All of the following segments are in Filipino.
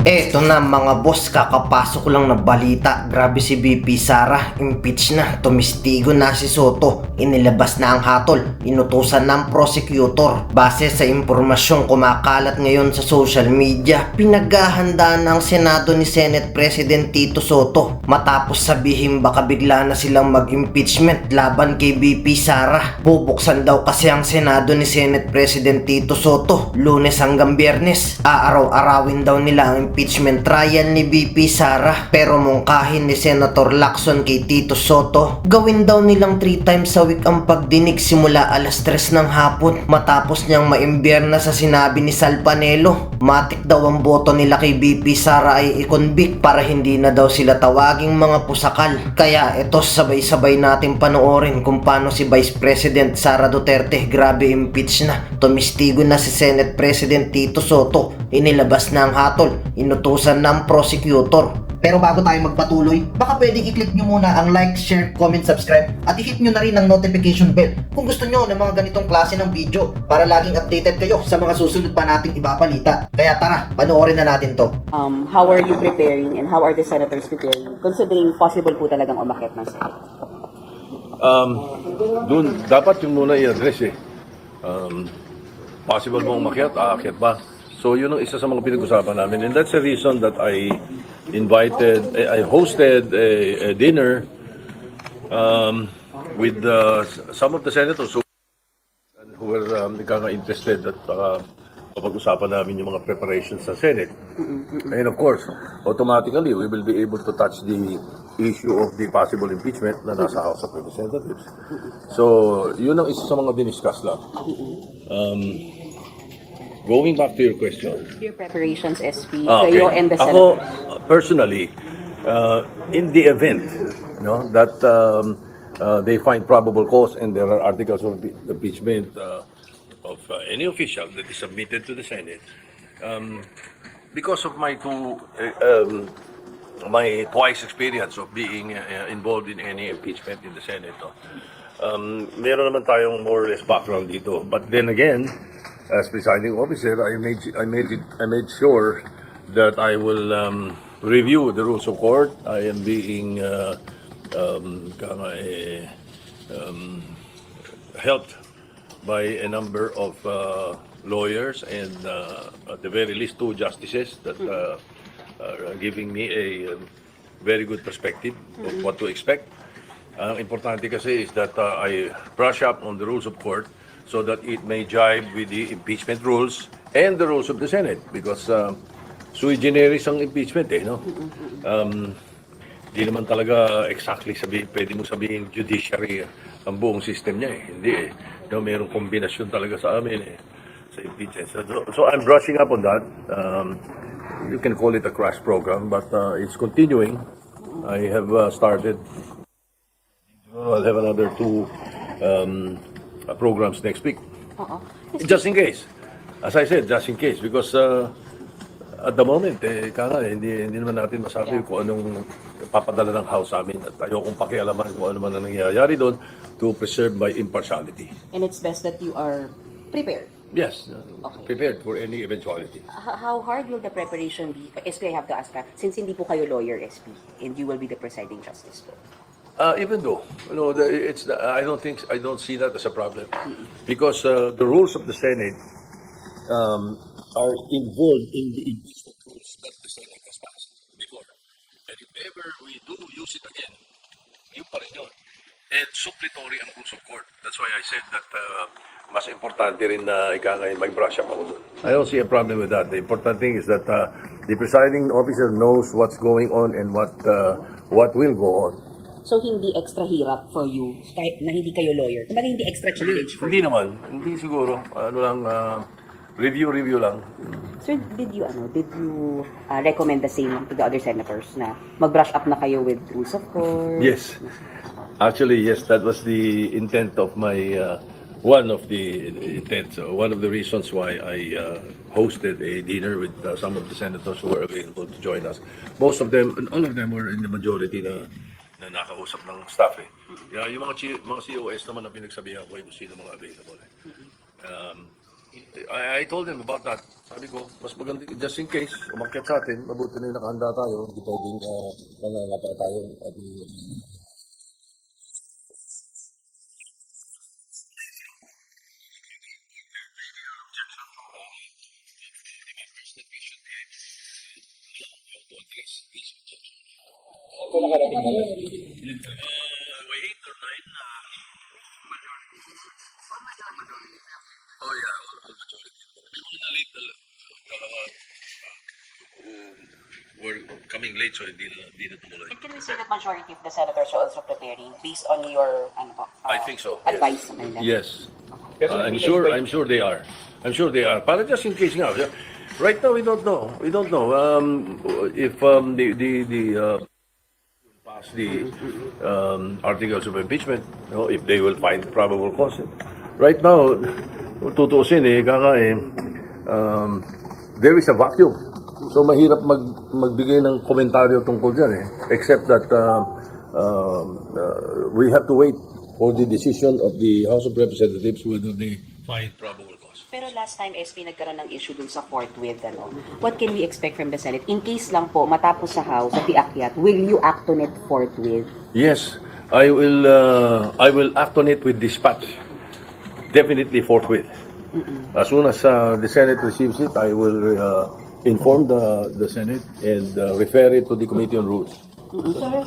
Eto na mga boss, kakapasok ko lang na balita. Grabe si VP Sara, impeach na, tumistigo na si Soto, inilabas na ang hatol, inutusan ng prosecutor. Base sa impormasyong kumakalat ngayon sa social media, pinaghahanda ng Senado ni Senate President Tito Soto matapos sabihin baka bigla na silang mag-impeachment laban kay VP Sara. Bubuksan daw kasi ang Senado ni Senate President Tito Soto Lunes hanggang Biyernes. Aaraw-arawin daw nila ang impeachment trial ni VP Sara, pero mungkahin ni Senator Lacson kay Tito Soto, gawin daw nilang 3 times a week ang pagdinig simula alas 3 ng hapon matapos niyang maimbierna sa sinabi ni Sal Panelo. Matik daw ang boto nila kay VP Sara ay i-convict para hindi na daw sila tawaging mga pusakal. Kaya ito, sabay-sabay natin panoorin kung paano si Vice President Sara Duterte grabe impeach na, tumistigo na si Senate President Tito Soto, inilabas na ang hatol, inutusan ng prosecutor. Pero bago tayo magpatuloy, baka pwedeng i-click nyo muna ang like, share, comment, subscribe at i-hit nyo na rin ang notification bell kung gusto nyo ng mga ganitong klase ng video para laging updated kayo sa mga susunod pa nating ibabalita. Kaya tara, panoorin na natin to. How are you preparing and how are the senators preparing considering possible po talagang umakyat ng Senate? Doon dapat yung muna i-address eh. Possible mong umakyat, aakyat ba? So yun ang isa sa mga pinag-usapan namin, and that's the reason that I hosted a dinner with some of the senators who were interested at pag-usapan namin yung mga preparations sa Senate. And of course, automatically, we will be able to touch the issue of the possible impeachment na nasa House of Representatives. So, yun ang isa sa mga diniscuss lang. Going back to your question. Your preparations, SP, Okay. kayo and the Ako, senators. personally, in the event that they find probable cause and there are articles of impeachment of any official that is submitted to the Senate, because of my twice experience of being involved in any impeachment in the Senate, meron naman tayong more or less background dito. But then again, as presiding officer, I made sure that I will review the rules of court. I am being helped by a number of lawyers and at the very least 2 justices that are giving me a very good perspective of what to expect. Ang importante kasi is that I brush up on the rules of court so that it may jive with the impeachment rules and the rules of the Senate, because sui generis ang impeachment no? Hindi naman talaga exactly pwede mo sabihin judiciary ang buong system niya hindi No, mayroong kombinasyon talaga sa amin sa impeachment. So I'm brushing up on that. You can call it a crash program, but it's continuing. I have started. I'll have another 2 programs next week. Just in case. As I said, just in case. Because at the moment, hindi naman natin masabi kung anong papadala ng House sa amin. At ayokong pakialaman kung ano man ang nangyayari doon to preserve my impartiality. And it's best that you are prepared. Yes, Okay. prepared for any eventuality. How hard will the preparation be? SP, I have to ask since hindi po kayo lawyer, SP, and you will be the presiding justice po. Even though, I don't see that as a problem, because the rules of the Senate are involved in the impeachment rules that the Senate has passed before. And if ever we do use it again, yun pa rin yun. And suppletory ang rules of court. That's why I said that mas importante rin na may brush up ako doon. I don't see a problem with that. The important thing is that the presiding officer knows what's going on and what will go on. So, hindi extra hirap for you kahit na hindi kayo lawyer? Kumbaga hindi extra challenge for Hindi you? naman. Hindi siguro. Ano lang, review lang. Sir, did you recommend the same to the other senators na mag-brush up na kayo with rules of court? Yes. Actually, yes, that was the intent of my, one of the intents, one of the reasons why I hosted a dinner with some of the senators who were available to join us. Most of them, all of them were in the majority na nakausap ng staff yung mga COS naman na pinagsabihan ko kung sino mga available I told them about that sabi ko, mas maganda, just in case, umakyat sa atin, mabuti na yung nakahanda tayo, hindi pwedeng nangangapa tayo. We're coming late, so hindi na tumuloy. And can we say that majority of the senators are also preparing based on your I think so. advice? Yes. I'm sure they are. I'm sure they are. Para just in case nga. Right now we don't know. We don't know if pass the articles of impeachment, if they will find probable cause. Right now, tutuusin there is a vacuum. So mahirap magbigay ng komentaryo tungkol dyan except that we have to wait for the decision of the House of Representatives whether they find probable cause. Pero last time, SP, nagkaroon ng issue dun sa forthwith, what can we expect from the Senate? In case lang po, matapos sa House at iakyat, will you act on it forthwith? Yes, I will act on it with dispatch. Definitely forthwith. As soon as the Senate receives it, I will inform the Senate and refer it to the Committee on Rules.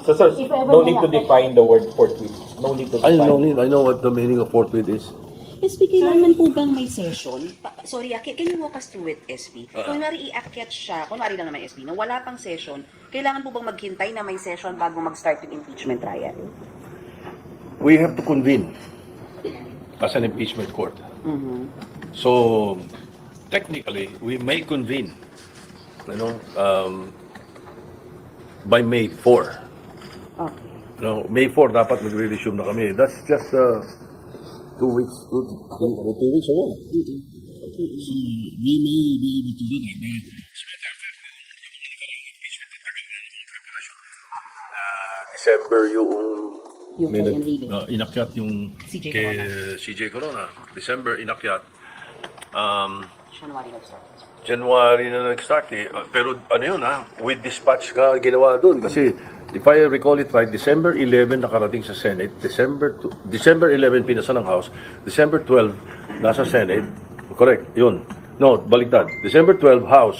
So, sir, no need to define the word forthwith. No need to I define. know what the meaning of forthwith is. SP, kailangan po bang may session? Sorry, can you walk us through it, SP? Kunwari iakyat siya, kunwari lang naman SP, nung wala pang session, kailangan po bang maghintay na may session bago mag-start yung impeachment trial? We have to convene as an impeachment court. So, technically, we may convene, by May 4. Okay. May 4 dapat mag-resume na kami. That's just 2 weeks, 2 weeks away. So, we may be able to do that. December yung Yung kay Enrique. inakyat yung CJ kay Corona. CJ Corona. December inakyat. January nag-start. January na nag-start pero ano yun with dispatch ka ginawa doon kasi if I recall it right, December 11 nakarating sa Senate, December 11 pinasa ng House, December 12 nasa Senate, correct, yun. No, baliktad. December 12 House,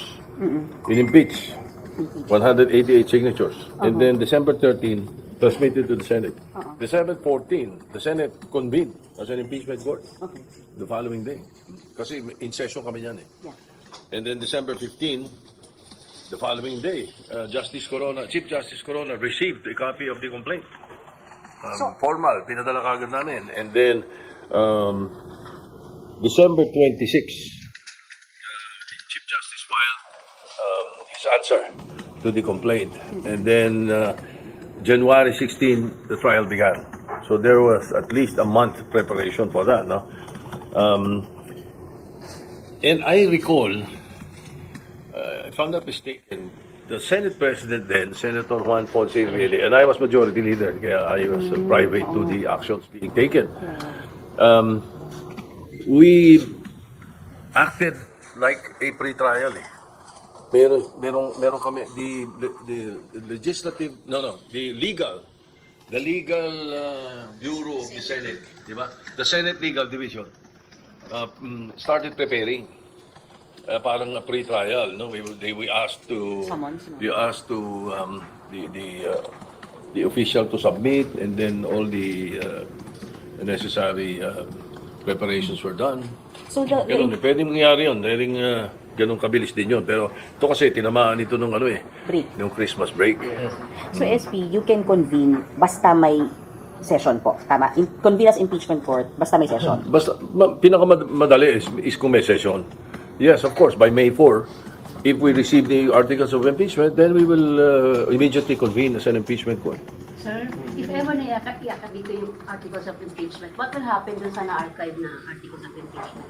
in-impeach, 188 signatures. And then December 13 transmitted to the Senate. December 14, the Senate convened as an impeachment court the following day. Kasi in session kami yan Yeah. And then December 15, the following day, Chief Justice Corona received a copy of the complaint. Formal, pinadala kagad namin. And then, December 26, Chief Justice filed his answer to the complaint. And then, January 16, the trial began. So there was at least a month preparation for that, no? And I recall, if I'm not mistaken, the Senate President then, Senator Juan Ponce Enrile, and I was Majority Leader, kaya I was private to the actions being taken. We acted like a pre-trial. Meron kami, the legislative, the legal bureau of the Senate, di ba? The Senate Legal Division started preparing parang a pre-trial, no? We asked to the official to submit, and then all the necessary preparations were done. So Ganun, pwedeng mangyari yun, dahil ganun kabilis din yun. Pero ito kasi tinamaan ito nung break. nung Christmas break. So SP, you can convene basta may session po. Tama? Convene as impeachment court basta may session. Basta, pinakamadali is kung may session. Yes, of course, by May 4, if we receive the articles of impeachment, then we will immediately convene as an impeachment court. Sir, if ever na-iakap dito yung articles of impeachment, what will happen dun sa na-archive na articles of impeachment?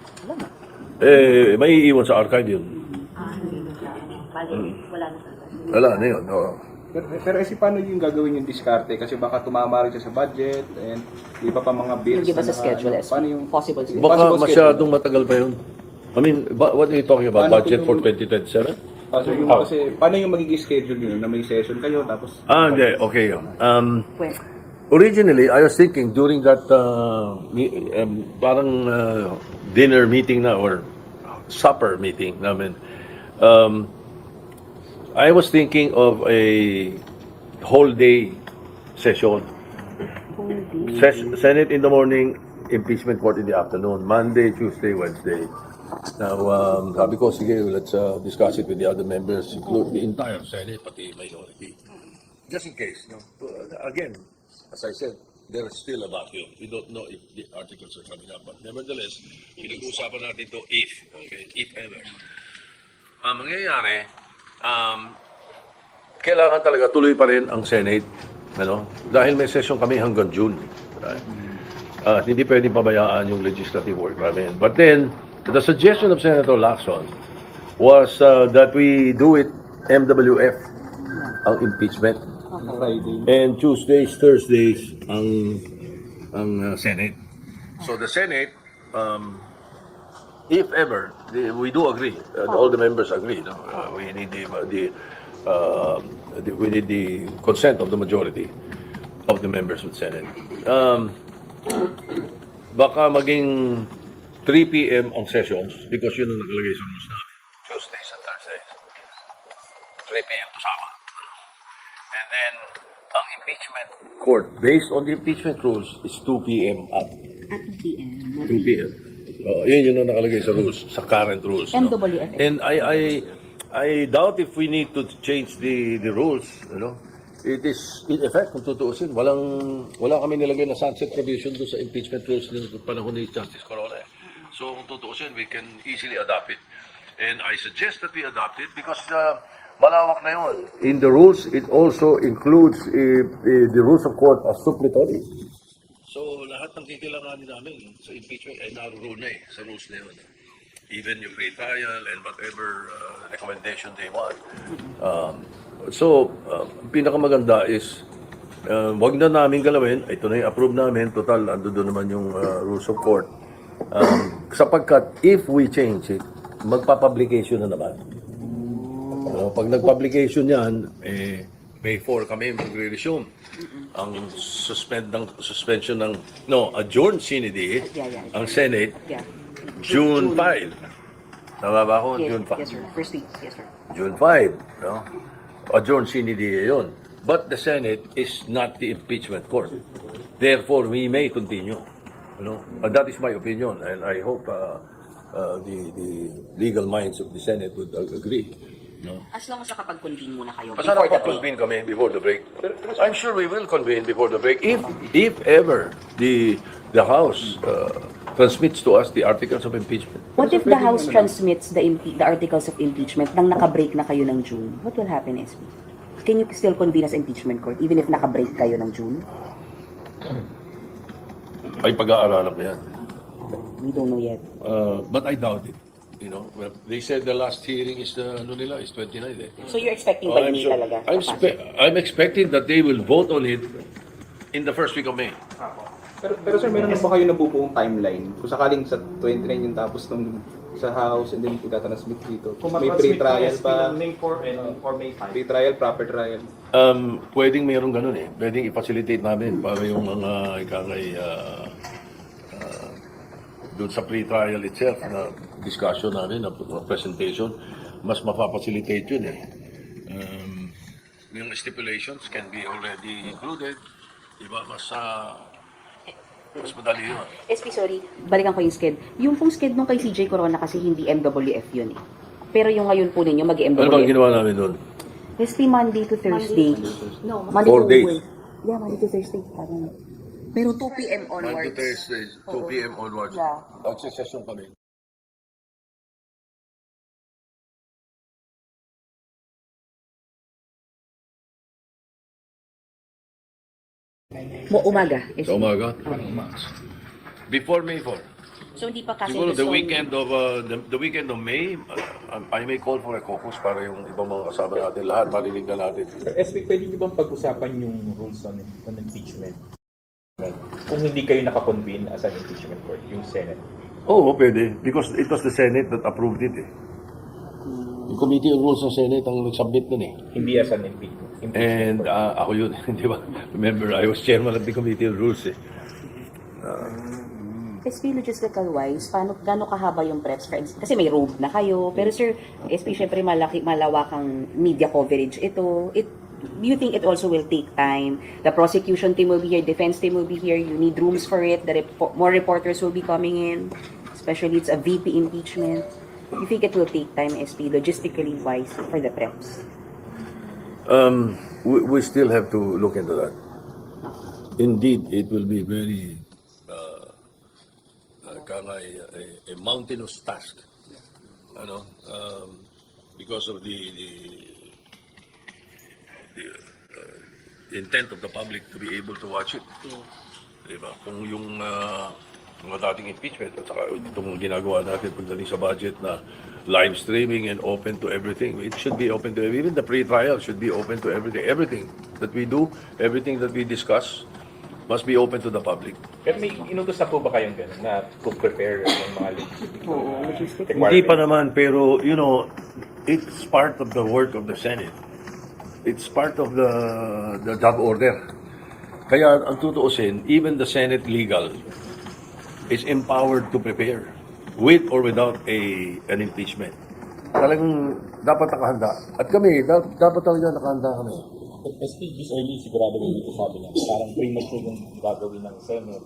May iiwan sa archive yun. Wala na sa Wala na yun. Oo. Pero paano yung gagawin yung diskarte? Kasi baka tumama rin siya sa budget and iba pa mga bills. Give us a schedule, Paano yung possible schedule. Baka Possible masyadong matagal pa yun. I mean, what are you talking about? Paano Budget kung for 2027? So yung, Oh. kasi, paano yung magiging schedule yun? Na may session kayo, tapos... Hindi. Okay. Well, Originally, I was thinking during that parang dinner meeting na or supper meeting namin, I was thinking of a whole day session. Senate in the morning, impeachment court in the afternoon, Monday, Tuesday, Wednesday. Now, sabi ko, sige, let's discuss it with the other members, include the entire Senate, pati minority. Just in case, no? Again, as I said, there is still a vacuum. We don't know if the articles are coming up, but nevertheless, pinag-uusapan natin ito if ever. Ang mangyayari, kailangan talaga tuloy pa rin ang Senate, ano? Dahil may session kami hanggang June. Right? Hindi pwedeng pabayaan yung legislative work namin. But then, the suggestion of Senator Lacson was that we do it MWF, ang impeachment. Friday. And Tuesdays, Thursdays, ang Senate. So the Senate, if ever, we do agree, all the members agree, no? We need we need the consent of the majority of the members of the Senate. Baka maging 3 p.m. ang sessions because yun ang nakalagay sa rules namin. Tuesdays and Thursdays. 3 p.m. to sama. And then, ang impeachment court, based on the impeachment rules, is 2 p.m. up. at 2 p.m. 2 p.m. Yun yung nakalagay sa rules, sa current rules. No? MWF. And I doubt if we need to change the rules, you know. It is, in effect, kung tutuusin, wala kami nilagay na sunset provision doon sa impeachment rules ng panahon ni Justice Corona. So, kung tutuusin, we can easily adopt it. And I suggest that we adopt it because malawak na yun. In the rules, it also includes the rules of court as suppletory. So, lahat ng kikailanganin namin sa impeachment ay naroon na sa rules na yun. Even yung pre-trial and whatever recommendation they want. Pinakamaganda is, wag na namin galawin, ito na yung approve namin, total, ando doon naman yung rules of court. Sapagkat, if we change it, magpa-publication na naman. Pag nag-publication yan, May 4 kami magre-resume. Ang suspension ng, adjourned sine die, ang Senate, Yeah. June 5. Tama ba ako? Yes, June 5. yes, sir. First week, yes, sir. June 5, no? Adjourn sine die yun. But the Senate is not the impeachment court. Therefore, we may continue. You know? That is my opinion, and I hope the legal minds of the Senate would agree. No? As long as nakapag-convene muna kayo Basta before the break. convene kami before the break. I'm sure we will convene before the break if ever the House transmits to us the articles of impeachment. What if the House transmits the articles of impeachment nang naka-break na kayo ng June? What will happen, SB? Can you still convene as impeachment court even if naka-break kayo ng June? Ay pag-aaralan ko yan. We don't know yet. But I doubt it. You know, they said the last hearing is 29. So you're expecting by May talaga? I'm expecting that they will vote on it in the first week of May. Pero sir, meron na ba kayo nabubuong timeline? Kung sakaling sa 29 yung tapos nung sa House and then itatransmit dito. May pre-trial pa. May 4 or May 5. Pre-trial, proper trial. Pwedeng mayroong ganun eh. Pwedeng i-facilitate namin para yung mga ikangay doon sa pre-trial itself na discussion namin, na presentation, mas mapapacilitate yun eh. Yung stipulations can be already included. Diba? Mas madali yun. SB, sorry. Balikan ko yung sked. Yung pong sked nung kay CJ Corona kasi hindi MWF yun eh. Pero yung ngayon po ninyo, mag-MWF. Ano bang ginawa namin doon? SB, Monday to Thursday. No, Monday 4 to days. Yeah, Monday to Thursday. Parang. Pero 2 p.m. Monday onwards. to Thursday, 2 p.m. onwards. Yeah. Magsisession kami. Umaga. Sa umaga? Before May 4. So hindi pa kasi Siguro the gusto- weekend of May, I may call for a caucus para yung ibang mga kasama natin, lahat marinig na natin. Sir SB, pwede niyo bang pag-usapan yung rules on impeachment? Kung hindi kayo nakakonvene as an impeachment court, yung Senate. Oo, pwede. Because it was the Senate that approved it eh. Yung Committee on Rules ng Senate ang nag-submit nun eh. Hindi as an impeachment. And ako yun, di ba? Remember, I was chairman of the Committee on Rules eh. SP logistical wise, gaano kahaba yung preps? Kasi may road na kayo. Pero sir, SP syempre malawakang media coverage ito. Do you think it also will take time? The prosecution team will be here, defense team will be here. You need rooms for it. More reporters will be coming in. Especially it's a VP impeachment. You think it will take time, SP, logistically wise, for the preps? We still have to look into that. Indeed, it will be very a mountainous task, because of the intent of the public to be able to watch it. Diba? Kung yung mga dating impeachment at saka itong ginagawa natin pagdating sa budget na live streaming and open to everything, it should be open to even the pre-trial should be open to everything. Everything that we do, everything that we discuss must be open to the public. Pero may inutos na po ba kayong gano'n na to prepare ng mga logistic Hindi pa naman, pero it's part of the work of the Senate. It's part of the job order. Kaya ang tutuusin, even the Senate legal is empowered to prepare with or without an impeachment. Talagang dapat nakahanda. At kami, dapat talaga nakahanda kami. SP, this early sigurado ko dito sabi niya, parang premature yung gagawin ng Senate.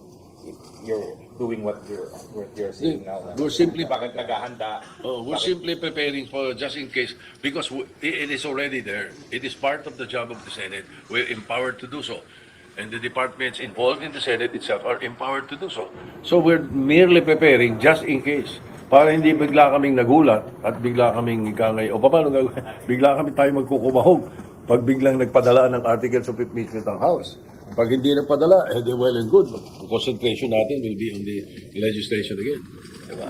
You're doing what you're saying now. We're simply Bakit naghahanda? we're simply preparing for just in case because it is already there. It is part of the job of the Senate. We're empowered to do so. And the departments involved in the Senate itself are empowered to do so. So we're merely preparing just in case. Para hindi bigla kaming nagulat at bigla kaming ikangay, o paano bigla kami tayo magkukumahog pag biglang nagpadala ng articles of impeachment ang House. Pag hindi nagpadala, well and good. Concentration natin will be on the legislation again. Diba?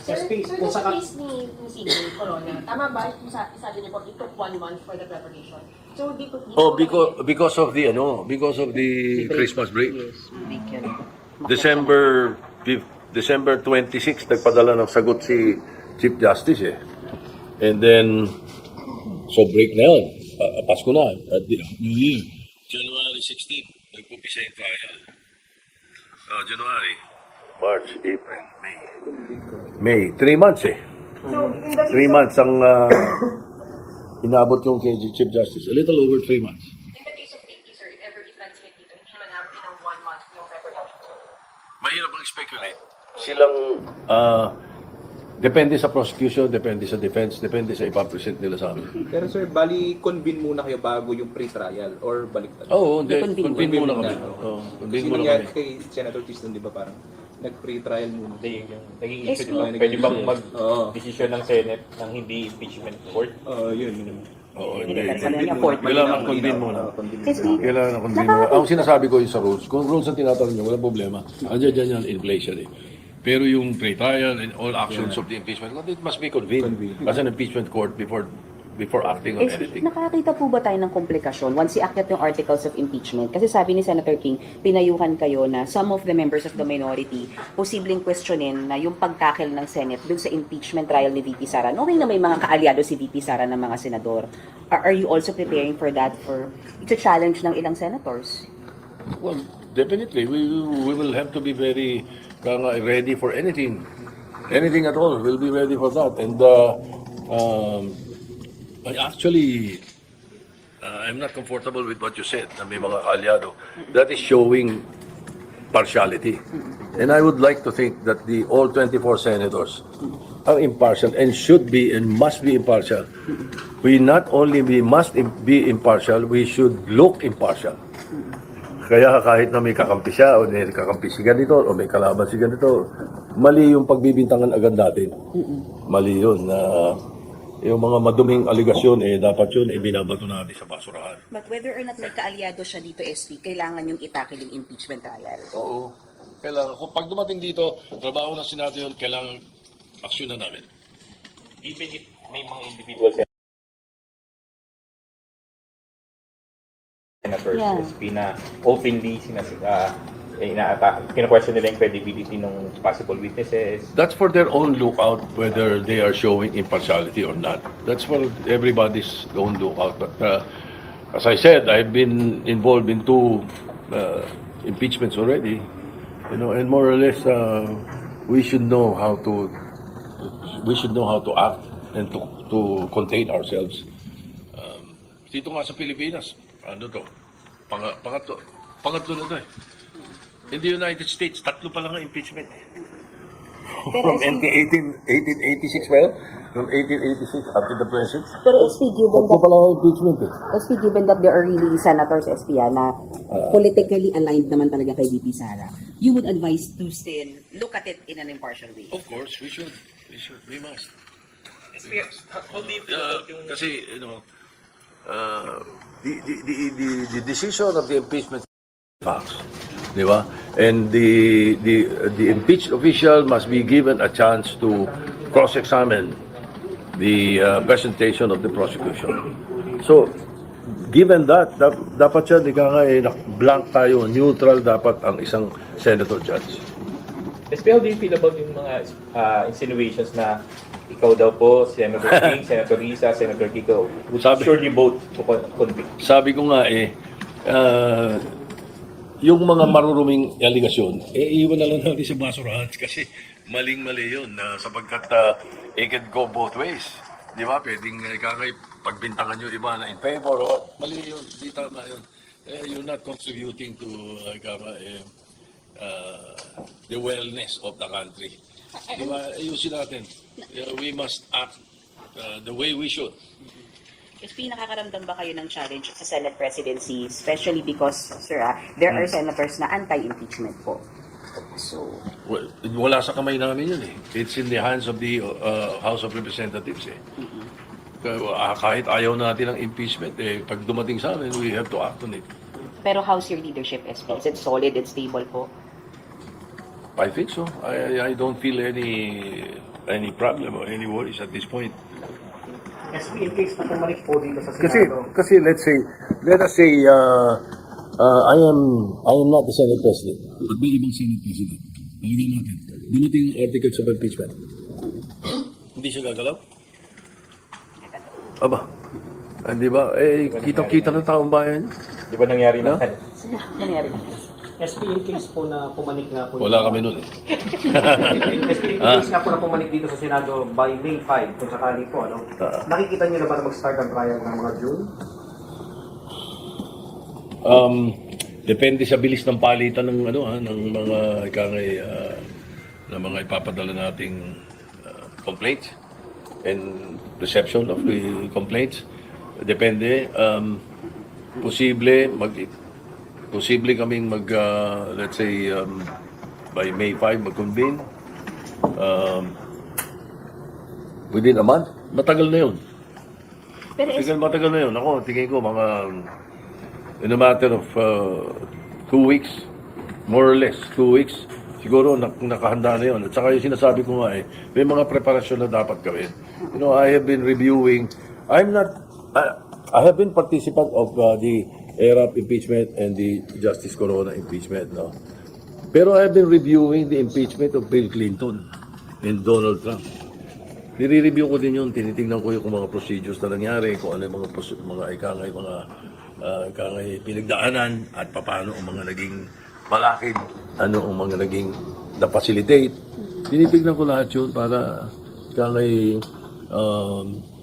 Sir, kung sa case ni CJ Corona, tama ba kung sabi niyo po, it took 1 month for the preparation? So, dito Because of the Christmas break. December 26 nagpadala ng sagot si Chief Justice eh. And then so break na yun. Pasko na. At New Year. January 16, nagpupisa yung trial. January, March, April, May. 3 months eh. 3 months ang inabot yung kay Chief Justice. A little over 3 months. in the case of AP, sir, if ever events like dito, hindi naman namin ng 1 month yung preparation. Mahirap mag-speculate. Silang, depende sa prosecution, depende sa defense, depende sa ipapresent nila sa amin. Pero sir, bali convene muna kayo bago yung pre-trial or baliktad? Oo, hindi. Convene Convene muna kami. na. Oo, convene Kasi muna nangyari kami. kay Senator Tiston, di ba parang nag-pre-trial muna? Hindi, yung naging SP. issue, di ba? Pwede bang Oo. mag-desisyon ng Senate ng hindi impeachment court? Yun. Oo, Hindi, hindi. kasi niya court. Kailangan convene muna. SP, Kailangan convene muna. Ang sinasabi ko yung sa rules. Kung rules ang tinatanong nyo, walang problema. Andiyan dyan yan in place yan eh. Pero yung pre-trial and all actions of the impeachment court, it must be convened as an impeachment court before acting on anything. Nakakita po ba tayo ng komplikasyon once iakyat yung articles of impeachment? Kasi sabi ni Senator King, pinayuhan kayo na some of the members of the minority posibleng questionin na yung pagtakil ng Senate dun sa impeachment trial ni VP Sara. Knowing na may mga kaalyado si VP Sara ng mga senador, are you also preparing for that? It's a challenge ng ilang senators. Well, definitely, we will have to be very ready for anything at all. We'll be ready for that. And I'm not comfortable with what you said. Na may mga kaalyado. That is showing partiality. And I would like to think that all 24 senators are impartial and should be and must be impartial. We not only must be impartial, we should look impartial. Kaya kahit na may kakampi siya o may kakampi si ganito o may kalaban si ganito, mali yung pagbibintangan agad natin. Mali yun na yung mga maduming aligasyon dapat yun binabato natin sa basurahan. But whether or not may kaalyado siya dito, SP, kailangan yung itakil yung impeachment trial. Oo. Kailangan. Kung pag dumating dito, trabaho na Senado yun, kailangan aksyon na namin. Even if may mga individual senators, Yeah. SP na openly kina-question nila yung credibility ng possible witnesses. That's for their own lookout, whether they are showing impartiality or not. That's for everybody's own lookout. But as I said, I've been involved in 2 impeachments already, and more or less, we should know how to act and to contain ourselves. Dito nga sa Pilipinas, pangatlo na to eh. In the United States, 3 pa lang ang impeachment. From 1886, well, from 1886 up to the present. Pero SP, given 3 pa lang ang impeachment eh. SP, given that there are really senators, SP, na politically aligned naman talaga kay VP Sara, you would advise to still look at it in an impartial way? Of course, we should. We must. How do you Kasi, the decision of the impeachment facts, di ba? And the impeached official must be given a chance to cross-examine the presentation of the prosecution. So, given that, dapat siya, blank tayo, neutral dapat ang isang senator judge. SPL, do you feel about yung mga insinuations na ikaw daw po, Senator King, Senator Risa, Senator Kiko, would surely vote to convict? Sabi ko nga yung mga maruruming aligasyon, iiwan na lang natin sa basurahan kasi maling-mali yun sapagkat it can go both ways. Di ba? Pwedeng pagbintangan yung iba na in favor o mali yun, di tama yun. You're not contributing to the wellness of the country. Di ba? Ayusin natin. We must act the way we should. SP, nakakaramdam ba kayo ng challenge sa Senate presidency, especially because, sir, there are senators na anti-impeachment po? So, Well, wala sa kamay namin yun eh. It's in the hands of the House of Representatives eh. Kahit ayaw natin ng impeachment, pag dumating sa amin, we have to act on it. pero how's your leadership, SP? Is it solid and stable po? I think so. I don't feel any problem or any worries at this point. SP, in case na pumalik po dito sa Senado. Kasi let us say I am not the Senate President. But may ibang Senate President. Palagyan natin. Dumating yung articles of impeachment. Hindi siya gagalaw? Aba. Hindi ba? Kitang-kita ng taong bayan. Di ba nangyari No? na? Nangyari. SP, in case po na pumanik nga po. Wala kami nun eh. SP, in case nga po na pumanik dito sa Senado by May 5, kung sakali po, ano? Nakikita niyo na ba na mag-start ang trial ng mga June? Depende sa bilis ng palitan ng ng mga ng mga ipapadala nating complaints and reception of the complaints. Depende. Posible kaming let's say by May 5 mag-convene within a month. Matagal na yun. Pero Matagal na yun. Ako, tingin ko mga in a matter of 2 weeks, more or less 2 weeks, siguro nakahanda na yun. At saka yung sinasabi ko nga may mga preparasyon na dapat gawin. I have been reviewing, I have been participant of the ERAP impeachment and the Justice Corona impeachment. No? Pero I have been reviewing the impeachment of Bill Clinton and Donald Trump. Nire-review ko din yun, tinitingnan ko yung mga procedures na nangyari, kung ano yung mga pinagdaanan at paano ang mga naging malakid, ano ang mga naging na-facilitate. Tinitingnan ko lahat yun para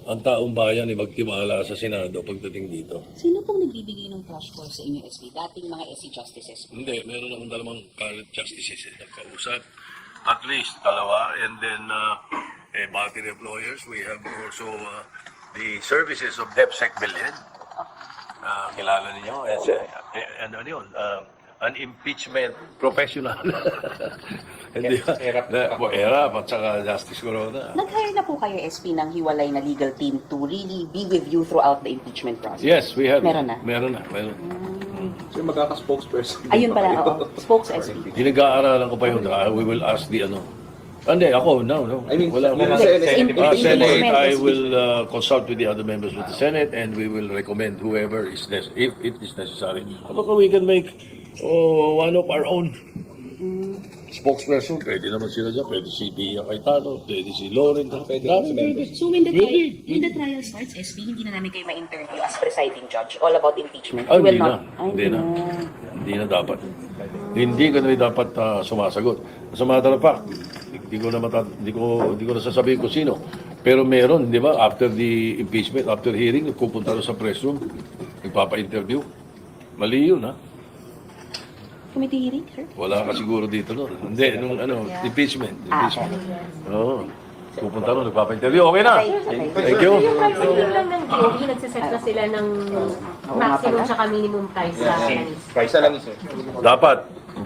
ang taong bayan ay magtiwala sa Senado pagdating dito. sino pong nagbibigay ng crash course sa inyo, SP? Dating mga SC justices? Hindi, meron akong dalawang current justices na nagkausap. At least dalawa. And then a battery of lawyers. We have also the services of DepSec Belen. Kilala ninyo? Ano yun? An impeachment professional. Hindi ba? ERAP at saka Justice Corona. Nag-hire na po kayo, SP, ng hiwalay na legal team to really be with you throughout the impeachment process? Yes, we have. Meron na? Meron na. So yung magkaka-spokesperson. Ayun pala, oo. Spokes SP. Pinag-aaralan ko pa yun. We will ask the Hindi, ako, no. I mean, wala. yung Senate, I will consult with the other members of the Senate and we will recommend whoever is necessary. If it is necessary. Baka we can make one of our own spokesperson. Pwede naman sila dyan. Pwede si Pia Cayetano. Pwede si Lauren. Pwede. So when the trial starts, SB, hindi na namin kayo ma-interview as presiding judge all about impeachment. Ah, You will hindi na. not. Ay, Hindi na. Hindi na dapat. Hindi ka na dapat sumasagot. As a matter of fact, hindi ko na sasabihin kung sino. Pero meron, di ba, after the impeachment, after hearing, pupunta sa press room, nagpapa-interview. Mali yun, ha? Committee hearing, sir? Wala ka siguro dito noon. Hindi, nung impeachment. Oo. Pupunta ron, nagpapa-interview. Okay na. Thank you. Yung pricing lang ng DOE, nagsiset na sila ng maximum tsaka minimum price sa Price na lang sir. Dapat,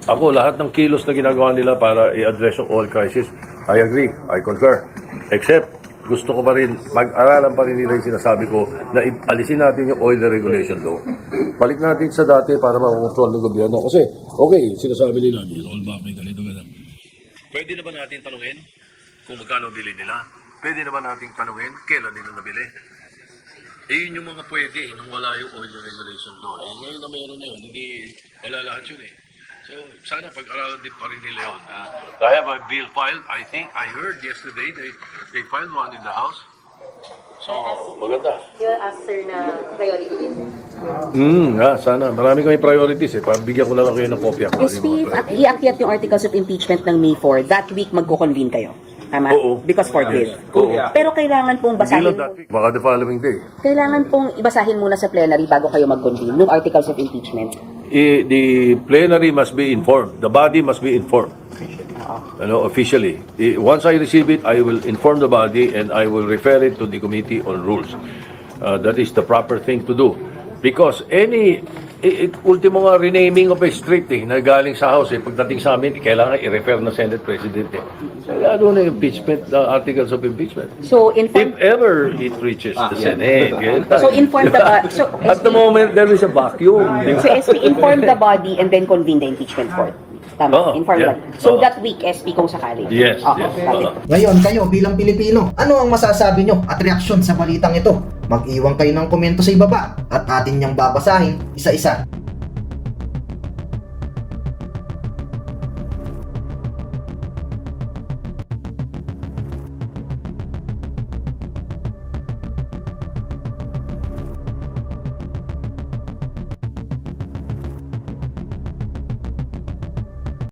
ako, lahat ng kilos na ginagawa nila para i-address yung oil crisis, I agree, I concur. Except, gusto ko pa rin, mag-aralan pa rin nila yung sinasabi ko na alisin natin yung oil regulation law. Balik natin sa dati para makontrol ng gobyerno. Kasi, okay, sinasabi nila, oil mapping, ganito, ganito. Pwede na ba natin tanungin kung magkano bili nila? Pwede na ba natin tanungin kailan nila nabili? Yun yung mga pwede nung wala yung oil regulation law. Ngayon na meron na yun, hindi wala lahat yun So, sana pag-aralan din pa rin nila yun. I have a bill filed, I think, I heard yesterday, they filed one in the House. So, maganda. You'll ask sir na priority din. Sana. Marami kami priorities Bigyan ko na lang kayo ng kopya. SB, iakyat yung articles of impeachment ng May 4, that week magko-convene kayo. Tama? Oo. Because forthwith. Oo. Pero kailangan pong Hindi basahin lang that week. Baka the following day. kailangan pong ibasahin muna sa plenary bago kayo mag-convene yung articles of impeachment. The plenary must be informed. The body must be informed. Officially. Once I receive it, I will inform the body and I will refer it to the Committee on Rules. That is the proper thing to do. Because ultimo nga renaming of a street na galing sa House pagdating sa amin, kailangan i-refer na Senate President Ano na impeachment, articles of impeachment. So, If ever it reaches the Senate. So, inform the At the moment, there is a vacuum. So, SP, inform the body and then convene the impeachment court. Tama, Oo, inform yeah. the So, Oo. that week, SP, kung sakali. Yes, Oo, yes. got it. Oo. Ngayon, kayo bilang Pilipino, ano ang masasabi nyo at reaksyon sa balitang ito? Mag-iwan kayo ng komento sa ibaba at atin niyang babasahin isa-isa.